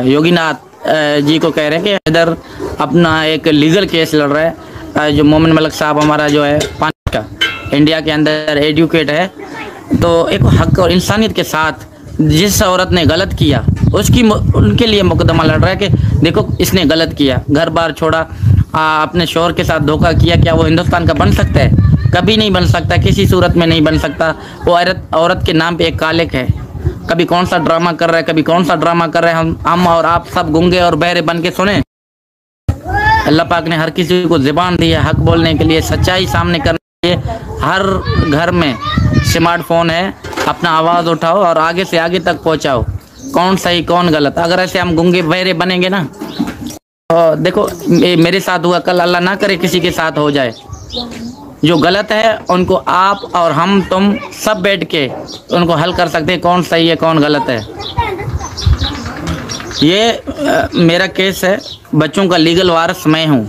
योगीनाथ जी को कह रहे हैं कि हैदर अपना एक लीगल केस लड़ रहा है। जो मोमिन मलिक साहब हमारा जो है पानी का इंडिया के अंदर एडवोकेट है, तो एक हक और इंसानियत के साथ जिस औरत ने गलत किया उनके लिए मुकदमा लड़ रहा है कि देखो इसने गलत किया, घर बार छोड़ा, अपने शौहर के साथ धोखा किया, क्या वो हिंदुस्तान का बन सकता है? कभी नहीं बन सकता, किसी सूरत में नहीं बन सकता। वो औरत के नाम पे एक कालिक है। कभी कौन सा ड्रामा कर रहा है, कभी कौन सा ड्रामा कर रहे हैं। हम और आप सब गूंगे और बहरे बन के सुने। अल्लाह पाक ने हर किसी को ज़ुबान दी है हक बोलने के लिए, सच्चाई सामने करने के लिए। हर घर में स्मार्टफोन है, अपना आवाज़ उठाओ और आगे से आगे तक पहुंचाओ, कौन सही कौन गलत। अगर ऐसे हम गूंगे बहरे बनेंगे ना, तो देखो मेरे साथ हुआ, कल अल्लाह ना करे किसी के साथ हो जाए। जो गलत है उनको आप और हम तुम सब बैठ के उनको हल कर सकते हैं, कौन सही है कौन गलत है। ये मेरा केस है, बच्चों का लीगल वारिस मैं हूँ।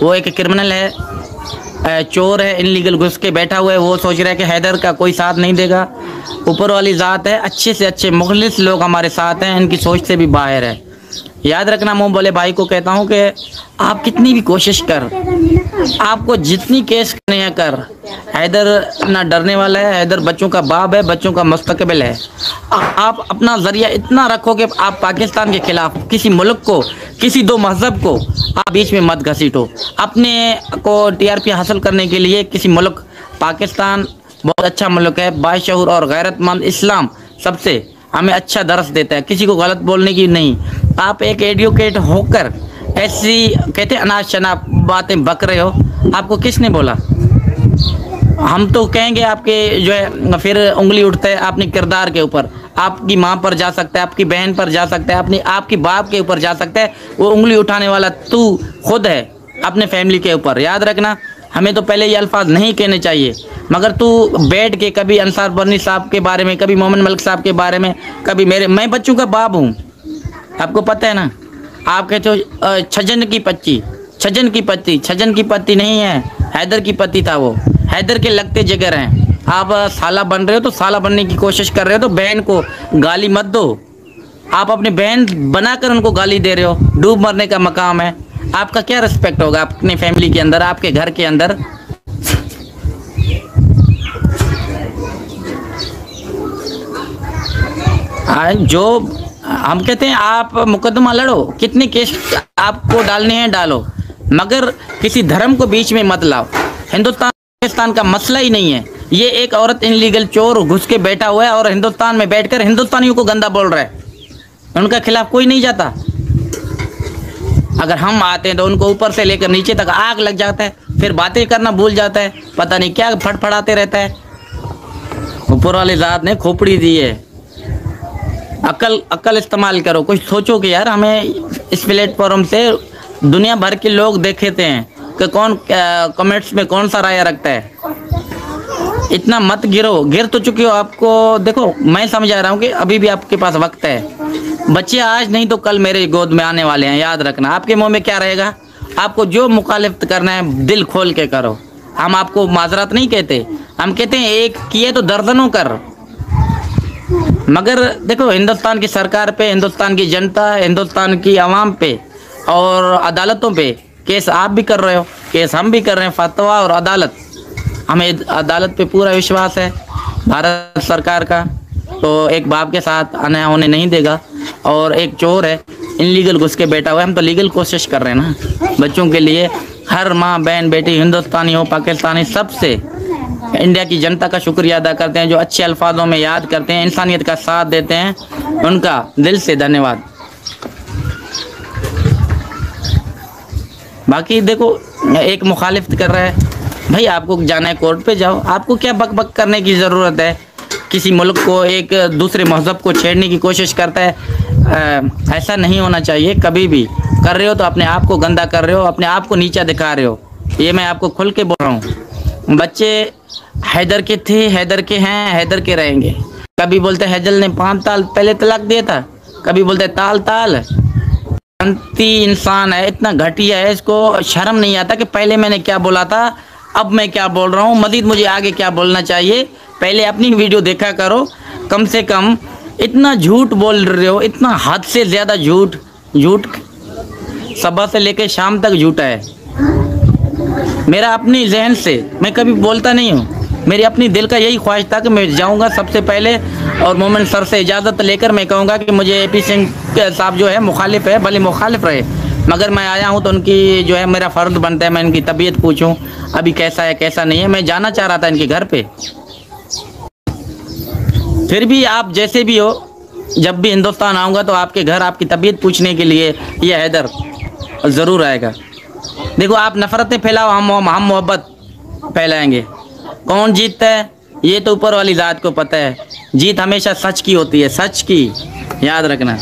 वो एक क्रिमिनल है, चोर है, इनलीगल घुस के बैठा हुआ है। वो सोच रहा है कि हैदर का कोई साथ नहीं देगा। ऊपर वाली ज़ात है, अच्छे से अच्छे मुखलिस लोग हमारे साथ हैं, इनकी सोच से भी बाहर है। याद रखना, मुँह बोले भाई को कहता हूँ कि आप कितनी भी कोशिश कर, आपको जितनी केस करनी है कर। हैदर ना डरने वाला है, हैदर बच्चों का बाप है, बच्चों का मुस्तकबिल है। आप अपना जरिया इतना रखो कि आप पाकिस्तान के खिलाफ किसी मुल्क को, किसी दो मजहब को आप बीच में मत घसीटो। अपने को टीआरपी हासिल करने के लिए किसी मुल्क, पाकिस्तान बहुत अच्छा मुल्क है, बाशऊर और गैरतमंद इस्लाम सबसे हमें अच्छा दर्स देता है, किसी को गलत बोलने की नहीं। आप एक एडवोकेट होकर ऐसी कहते अनाज शनाब बातें बक रहे हो, आपको किसने बोला? हम तो कहेंगे आपके जो है फिर उंगली उठता है अपने किरदार के ऊपर। आपकी माँ पर जा सकता है, आपकी बहन पर जा सकता है, आपकी बाप के ऊपर जा सकता है। वो उंगली उठाने वाला तू खुद है, अपने फैमिली के ऊपर। याद रखना, हमें तो पहले ये अल्फाज नहीं कहने चाहिए, मगर तू बैठ के कभी अंसार बर्नी साहब के बारे में, कभी मोमिन मलिक साहब के बारे में, कभी मैं बच्चों का बाप हूँ, आपको पता है ना। आप कहते हो छजन की पत्ती, छजन की पत्ती नहीं है, हैदर की पत्ती था वो। हैदर के लगते जिगर हैं। आप साला बन रहे हो तो साला बनने की कोशिश कर रहे हो तो बहन को गाली मत दो। आप अपनी बहन बनाकर उनको गाली दे रहे हो, डूब मरने का मकाम है। आपका क्या रिस्पेक्ट होगा अपनी फैमिली के अंदर, आपके घर के अंदर? जो हम कहते हैं आप मुकदमा लड़ो, कितने केस आपको डालने हैं डालो, मगर किसी धर्म को बीच में मत लाओ। हिंदुस्तान पाकिस्तान का मसला ही नहीं है। ये एक औरत इनलीगल चोर घुस के बैठा हुआ है और हिंदुस्तान में बैठकर हिंदुस्तानियों को गंदा बोल रहा है। उनका खिलाफ कोई नहीं जाता। अगर हम आते हैं तो उनको ऊपर से लेकर नीचे तक आग लग जाता है, फिर बातें करना भूल जाता है, पता नहीं क्या फड़फड़ाते रहता है। ऊपर वाली ज़ात ने खोपड़ी दी है। अक्ल इस्तेमाल करो, कुछ सोचो कि यार हमें इस प्लेटफॉर्म से दुनिया भर के लोग देखेते हैं कि कौन कमेंट्स में कौन सा राय रखता है। इतना मत गिर तो चुके हो। आपको देखो, मैं समझा रहा हूँ कि अभी भी आपके पास वक्त है। बच्चे आज नहीं तो कल मेरे गोद में आने वाले हैं। याद रखना, आपके मुंह में क्या रहेगा। आपको जो मुखालिफ करना है दिल खोल के करो। हम आपको माजरत नहीं कहते, हम कहते हैं एक किए तो दर्जनों कर। मगर देखो, हिंदुस्तान की सरकार पे, हिंदुस्तान की जनता, हिंदुस्तान की आवाम पे और अदालतों पे केस आप भी कर रहे हो, केस हम भी कर रहे हैं। फतवा और अदालत, हमें अदालत पे पूरा विश्वास है भारत सरकार का। तो एक बाप के साथ अन्याय होने नहीं देगा। और एक चोर है इनलीगल घुस के बैठा हुआ है, हम तो लीगल कोशिश कर रहे हैं ना बच्चों के लिए। हर माँ बहन बेटी, हिंदुस्तानी हो पाकिस्तानी, सबसे इंडिया की जनता का शुक्रिया अदा करते हैं जो अच्छे अल्फाजों में याद करते हैं, इंसानियत का साथ देते हैं। उनका दिल से धन्यवाद। बाकी देखो, एक मुखालिफ कर रहा है, भाई आपको जाना है कोर्ट पे जाओ। आपको क्या बक बक करने की ज़रूरत है? किसी मुल्क को, एक दूसरे मजहब को छेड़ने की कोशिश करता है। ऐसा नहीं होना चाहिए। कभी भी कर रहे हो तो अपने आप को गंदा कर रहे हो, अपने आप को नीचा दिखा रहे हो। ये मैं आपको खुल के बोल रहा हूँ। बच्चे हैदर के थे, हैदर के हैं, हैदर के रहेंगे। कभी बोलते हैदर ने 5 ताल पहले तलाक दिया था, कभी बोलते ताल ताल। अंती इंसान है, इतना घटिया है, इसको शर्म नहीं आता कि पहले मैंने क्या बोला था, अब मैं क्या बोल रहा हूँ, मजीद मुझे आगे क्या बोलना चाहिए। पहले अपनी वीडियो देखा करो, कम से कम इतना झूठ बोल रहे हो, इतना हद से ज़्यादा झूठ। झूठ सुबह से लेकर शाम तक झूठा है। मेरा अपनी जहन से मैं कभी बोलता नहीं हूँ। मेरी अपनी दिल का यही ख्वाहिश था कि मैं जाऊँगा सबसे पहले और मोमिन सर से इजाज़त लेकर मैं कहूँगा कि मुझे AP सिंह साहब जो है मुखालिफ है, भले मुखालिफ रहे, मगर मैं आया हूँ तो उनकी जो है मेरा फ़र्ज़ बनता है मैं इनकी तबीयत पूछूं अभी कैसा है कैसा नहीं है। मैं जाना चाह रहा था इनके घर पे। फिर भी आप जैसे भी हो, जब भी हिंदुस्तान आऊँगा तो आपके घर आपकी तबीयत पूछने के लिए ये हैदर ज़रूर आएगा। देखो, आप नफ़रतें फैलाओ, हम मोहब्बत फैलाएँगे। कौन जीतता है ये तो ऊपर वाली ज़ात को पता है। जीत हमेशा सच की होती है, सच की, याद रखना।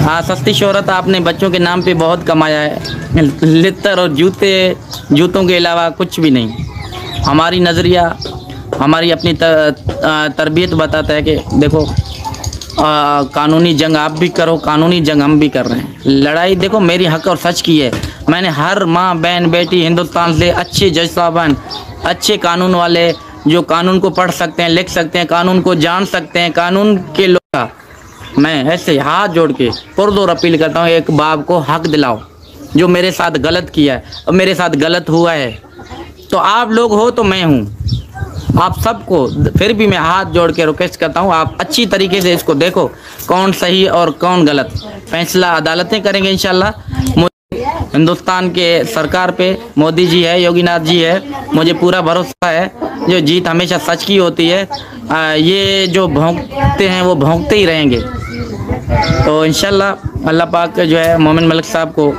हाँ, सस्ती शोहरत आपने बच्चों के नाम पे बहुत कमाया है। लित्तर और जूतों के अलावा कुछ भी नहीं। हमारी नज़रिया, हमारी अपनी तरबियत बताता है कि देखो, कानूनी जंग आप भी करो, कानूनी जंग हम भी कर रहे हैं। लड़ाई देखो मेरी हक और सच की है। मैंने हर माँ बहन बेटी हिंदुस्तान से अच्छे जज साहबान, अच्छे कानून वाले जो कानून को पढ़ सकते हैं, लिख सकते हैं, कानून को जान सकते हैं, कानून के लोग, मैं ऐसे हाथ जोड़ के पुरजोर अपील करता हूँ, एक बाप को हक दिलाओ। जो मेरे साथ गलत किया है और मेरे साथ गलत हुआ है, तो आप लोग हो तो मैं हूँ, आप सबको फिर भी मैं हाथ जोड़ के रिक्वेस्ट करता हूँ, आप अच्छी तरीके से इसको देखो कौन सही और कौन गलत। फैसला अदालतें करेंगे इंशाल्लाह। हिंदुस्तान के सरकार पे मोदी जी है, योगीनाथ जी है, मुझे पूरा भरोसा है जो जीत हमेशा सच की होती है। ये जो भौंकते हैं वो भौंकते ही रहेंगे। तो इंशाल्लाह अल्लाह पाक जो है मोमिन मलिक साहब को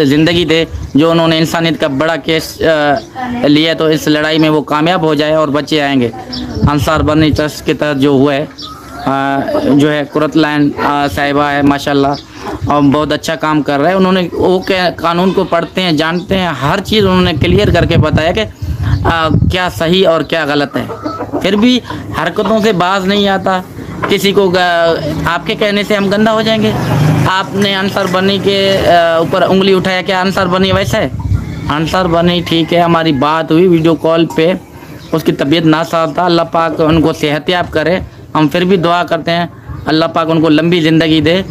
ज़िंदगी दे, जो उन्होंने इंसानियत का बड़ा केस लिया, तो इस लड़ाई में वो कामयाब हो जाए और बच्चे आएंगे। अंसार बनी ट्रस्ट के तहत जो हुआ है, जो है कुरत लाइन साहिबा है माशाल्लाह, और बहुत अच्छा काम कर रहा है। उन्होंने वो कानून को पढ़ते हैं, जानते हैं, हर चीज़ उन्होंने क्लियर करके बताया कि क्या सही और क्या गलत है। फिर भी हरकतों से बाज नहीं आता। किसी को आपके कहने से हम गंदा हो जाएंगे। आपने अंसार बनी के ऊपर उंगली उठाया, क्या अंसार बनी वैसा है? अंसार बनी ठीक है, हमारी बात हुई वीडियो कॉल पे, उसकी तबीयत नासाज था, अल्लाह पाक उनको सेहतियाब करे। हम फिर भी दुआ करते हैं अल्लाह पाक उनको लंबी ज़िंदगी दे,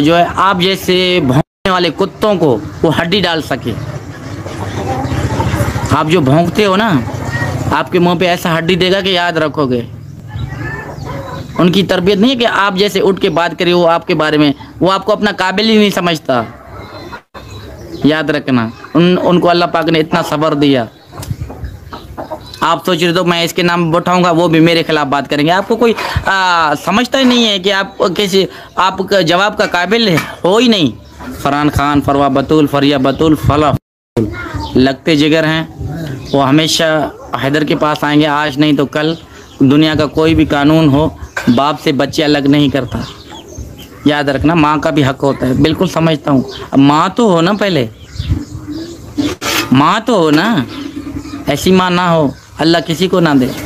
जो है आप जैसे भौंकने वाले कुत्तों को वो हड्डी डाल सके। आप जो भौंकते हो ना, आपके मुंह पे ऐसा हड्डी देगा कि याद रखोगे। उनकी तरबियत नहीं है कि आप जैसे उठ के बात करिए वो आपके बारे में, वो आपको अपना काबिल ही नहीं समझता, याद रखना। उनको अल्लाह पाक ने इतना सब्र दिया। आप सोच रहे तो मैं इसके नाम बैठाऊंगा, वो भी मेरे खिलाफ बात करेंगे। आपको कोई समझता ही नहीं है कि आप किसी आप जवाब का काबिल है, हो ही नहीं। फरहान खान, फरवा बतूल, फरिया बतूल, फला लगते जिगर हैं, वो हमेशा हैदर के पास आएंगे, आज नहीं तो कल। दुनिया का कोई भी कानून हो, बाप से बच्चे अलग नहीं करता, याद रखना। माँ का भी हक होता है, बिल्कुल समझता हूँ। अब माँ तो हो ना, पहले माँ तो हो ना, ऐसी माँ ना हो, अल्लाह किसी को ना दे।